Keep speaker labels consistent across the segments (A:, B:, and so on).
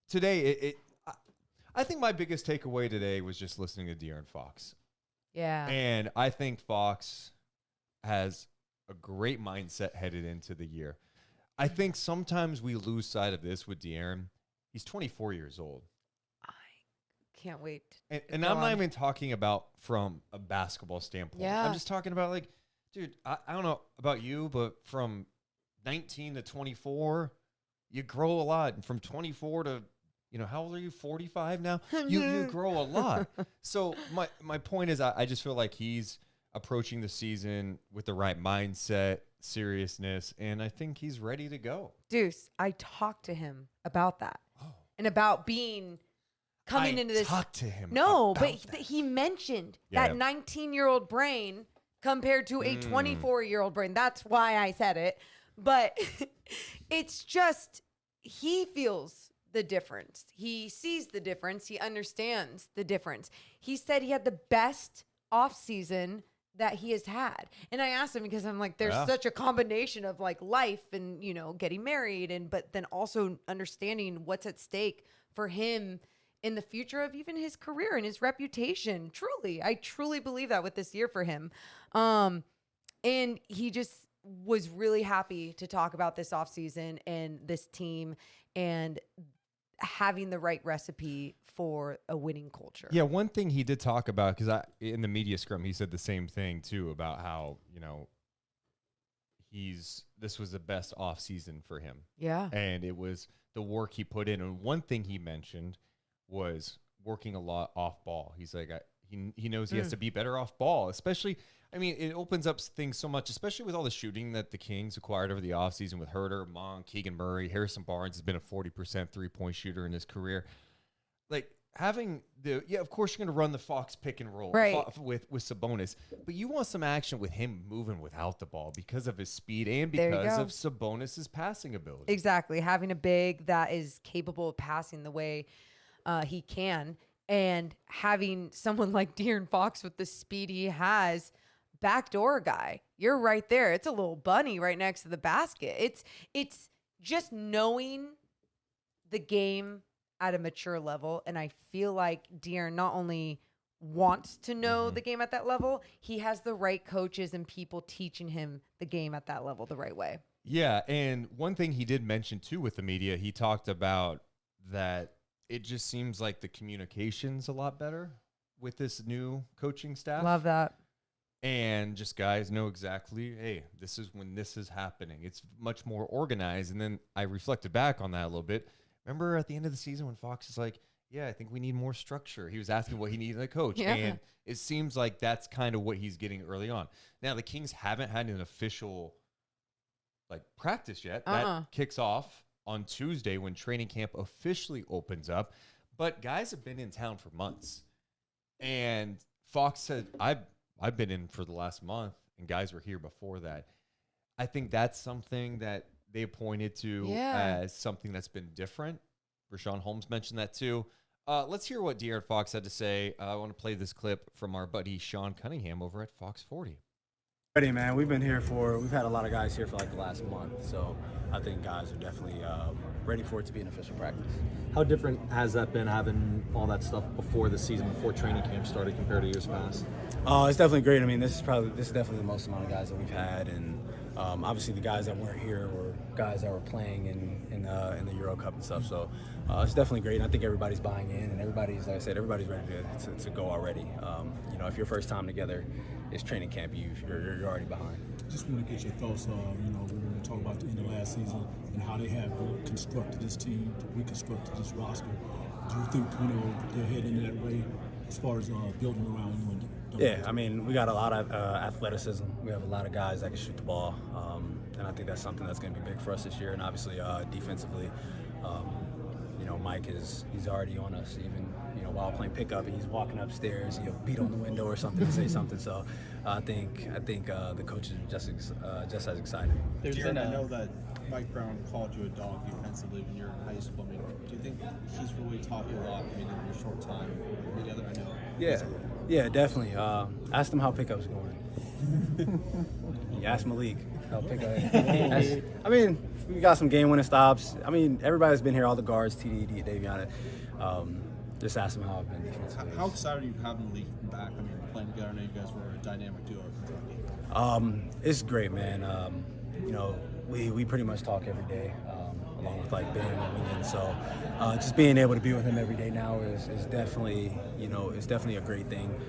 A: today, I think my biggest takeaway today was just listening to De'Aaron Fox.
B: Yeah.
A: And I think Fox has a great mindset headed into the year. I think sometimes we lose sight of this with De'Aaron. He's 24 years old.
B: I can't wait.
A: And I'm not even talking about from a basketball standpoint.
B: Yeah.
A: I'm just talking about, like, dude, I don't know about you, but from 19 to 24, you grow a lot. And from 24 to, how old are you? 45 now? You grow a lot. So my point is I just feel like he's approaching the season with the right mindset, seriousness, and I think he's ready to go.
B: Deuce, I talked to him about that and about coming into this.
A: Talk to him.
B: No, but he mentioned that 19-year-old brain compared to a 24-year-old brain. That's why I said it. But it's just, he feels the difference. He sees the difference. He understands the difference. He said he had the best off season that he has had. And I asked him because I'm like, there's such a combination of like life and, getting married but then also understanding what's at stake for him in the future of even his career and his reputation. Truly, I truly believe that with this year for him. And he just was really happy to talk about this offseason and this team and having the right recipe for a winning culture.
A: Yeah, one thing he did talk about, because in the media scrum, he said the same thing too about how, this was the best off season for him.
B: Yeah.
A: And it was the work he put in. And one thing he mentioned was working a lot off ball. He's like, he knows he has to be better off ball, especially, it opens up things so much, especially with all the shooting that the Kings acquired over the offseason with Herter, Monk, Keegan Murray. Harrison Barnes has been a 40% three-point shooter in his career. Like, having of course you're going to run the Fox pick and roll with Sabonis, but you want some action with him moving without the ball because of his speed and because of Sabonis's passing ability.
B: Exactly. Having a big that is capable of passing the way he can, and having someone like De'Aaron Fox with the speed he has, backdoor guy. You're right there. It's a little bunny right next to the basket. It's just knowing the game at a mature level, and I feel like De'Aaron not only wants to know the game at that level, he has the right coaches and people teaching him the game at that level the right way.
A: Yeah, and one thing he did mention too with the media, he talked about that it just seems like the communication's a lot better with this new coaching staff.
B: Love that.
A: And just guys know exactly, hey, this is when this is happening. It's much more organized. And then I reflected back on that a little bit. Remember at the end of the season when Fox is like, yeah, I think we need more structure. He was asking what he needed in a coach.
B: Yeah.
A: And it seems like that's kind of what he's getting early on. Now, the Kings haven't had an official practice yet. That kicks off on Tuesday when training camp officially opens up. But guys have been in town for months. And Fox said, I've been in for the last month, and guys were here before that. I think that's something that they pointed to as something that's been different. Rashawn Holmes mentioned that too. Let's hear what De'Aaron Fox had to say. I want to play this clip from our buddy Sean Cunningham over at Fox 40.
C: Ready, man. We've had a lot of guys here for the last month, so I think guys are definitely ready for it to be an official practice.
D: How different has that been, having all that stuff before the season, before training camp started, compared to years past?
C: It's definitely great. This is definitely the most amount of guys that we've had, and obviously the guys that weren't here were guys that were playing in the Euro Cup and stuff. So it's definitely great. And I think everybody's buying in, and everybody's, like I said, everybody's ready to go already. If your first time together is training camp, you're already behind.
E: Just want to get your thoughts. When we talk about the end of last season and how they have constructed this team, reconstructed this roster. Do you think they're heading that way as far as building around you?
C: Yeah, we got a lot of athleticism. We have a lot of guys that can shoot the ball, and I think that's something that's going to be big for us this year. And obviously, defensively, Mike he's already on us. Even while playing pickup, he's walking upstairs, beat on the window or something to say something. So I think the coaches are just as excited.
F: I know that Mike Brown called you a dog defensively when you were in high school. Do you think he's really taught you a lot in your short time together? I know.
C: Yeah, definitely. Asked him how pickup's going. You asked Malik. Help pick up. I mean, we got some game-winning stops. I mean, everybody's been here, all the guards, TD, Davion. Just ask them how I've been defensively.
F: How excited are you having the league back? I mean, playing together, I know you guys were a dynamic duo at Kentucky.
C: It's great, man. You know, we pretty much talk every day, along with like Ben and Wingen. So just being able to be with him every day now is definitely, you know, it's definitely a great thing.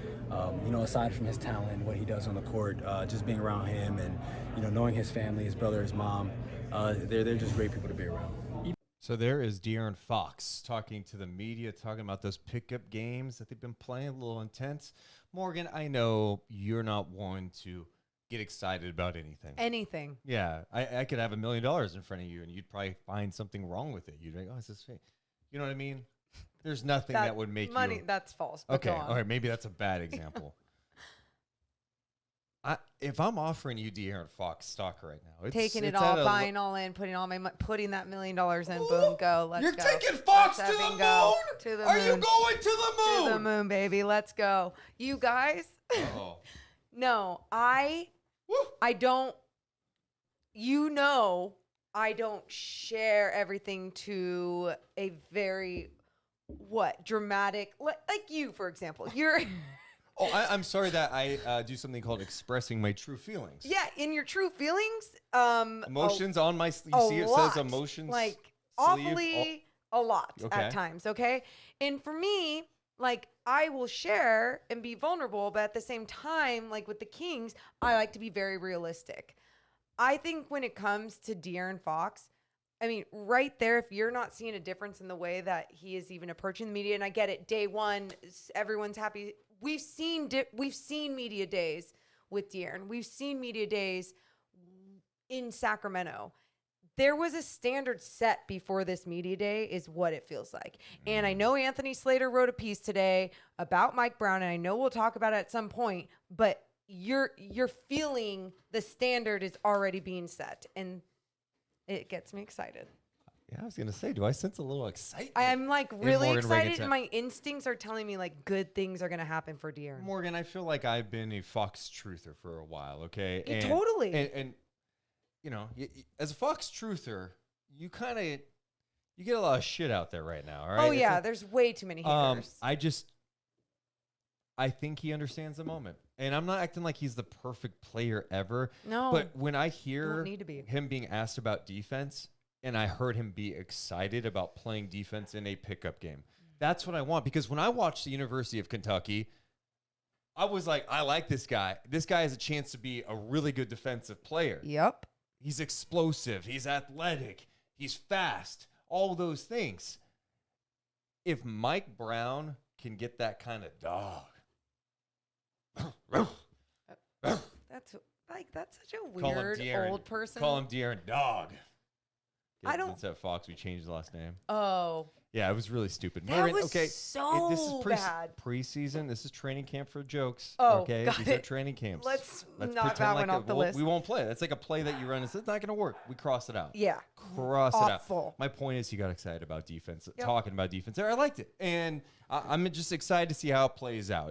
C: You know, aside from his talent, what he does on the court, just being around him and, you know, knowing his family, his brother, his mom, they're just great people to be around.
A: So there is De'Aaron Fox talking to the media, talking about those pickup games that they've been playing, a little intense. Morgan, I know you're not one to get excited about anything.
B: Anything.
A: Yeah, I could have $1 million in front of you, and you'd probably find something wrong with it. You'd be like, oh, is this fake? You know what I mean? There's nothing that would make
B: money.
A: you.
B: That's false. But
A: Okay,
B: go on.
A: all right, maybe that's a bad example. If I'm offering you De'Aaron Fox stock right now,
B: Taking
A: it's
B: it all,
A: at a
B: buying all in, putting all my putting that $1 million in, boom, go. Let's
A: You're
B: go.
A: taking Fox
B: Let's
A: to the
B: effing
A: moon?
B: go. To the
A: Are
B: moon.
A: you going to the moon?
B: To the moon, baby. Let's go. You guys.
A: Uh-oh.
B: No, I don't. You know, I don't share everything to a very dramatic, like you, for example. You're.
A: Oh, I'm sorry that I do something called expressing my true feelings.
B: Yeah, in your true feelings.
A: Emotions on my sleeve. You see it says emotions.
B: Like
A: sleeve.
B: awfully a lot at times, okay? And for me, like I will share and be vulnerable, but at the same time, like with the Kings, I like to be very realistic. I think when it comes to De'Aaron Fox, I mean, right there, if you're not seeing a difference in the way that he is even approaching the media, and I get it, day one, everyone's happy. We've seen media days with De'Aaron. We've seen media days in Sacramento. There was a standard set before this media day is what it feels like. And I know Anthony Slater wrote a piece today about Mike Brown, and I know we'll talk about it at some point, but you're feeling the standard is already being set, and it gets me excited.
A: Yeah, I was gonna say, do I sense a little excitement?
B: I'm like really
A: Morgan
B: excited,
A: Reagan
B: and my instincts are telling me like good things are gonna happen for De'Aaron.
A: Morgan, I feel like I've been a Fox truther for a while. Okay,
B: Yeah, totally.
A: And you know, as a Fox truther, you get a lot of shit out there right now. All right.
B: Oh yeah, there's way too many haters.
A: I think he understands the moment. And I'm not acting like he's the perfect player ever.
B: No.
A: But when I hear
B: need to be.
A: him being asked about defense, and I heard him be excited about playing defense in a pickup game, that's what I want. Because when I watched the University of Kentucky, I was like, I like this guy. This guy has a chance to be a really good defensive player.
B: Yep.
A: He's explosive. He's athletic. He's fast. All those things. If Mike Brown can get that kind of dog.
B: That's such a weird old person.
A: Call him De'Aaron Dog.
B: I don't.
A: Instead of Fox, we changed the last name.
B: Oh.
A: Yeah, it was really stupid.
B: That was
A: okay,
B: so
A: this is
B: bad.
A: Preseason. This is training camp for jokes.
B: Oh,
A: okay,
B: got
A: these
B: it.
A: are training camps.
B: Let's knock
A: pretend
B: that
A: like
B: one off the list.
A: We won't play. That's like a play that you run. It's not going to work. We cross it out.
B: Yeah.
A: Cross it
B: Awful.
A: out. My point is, he got excited about defense, talking about defense. I liked it, and I'm just excited to see how it plays out.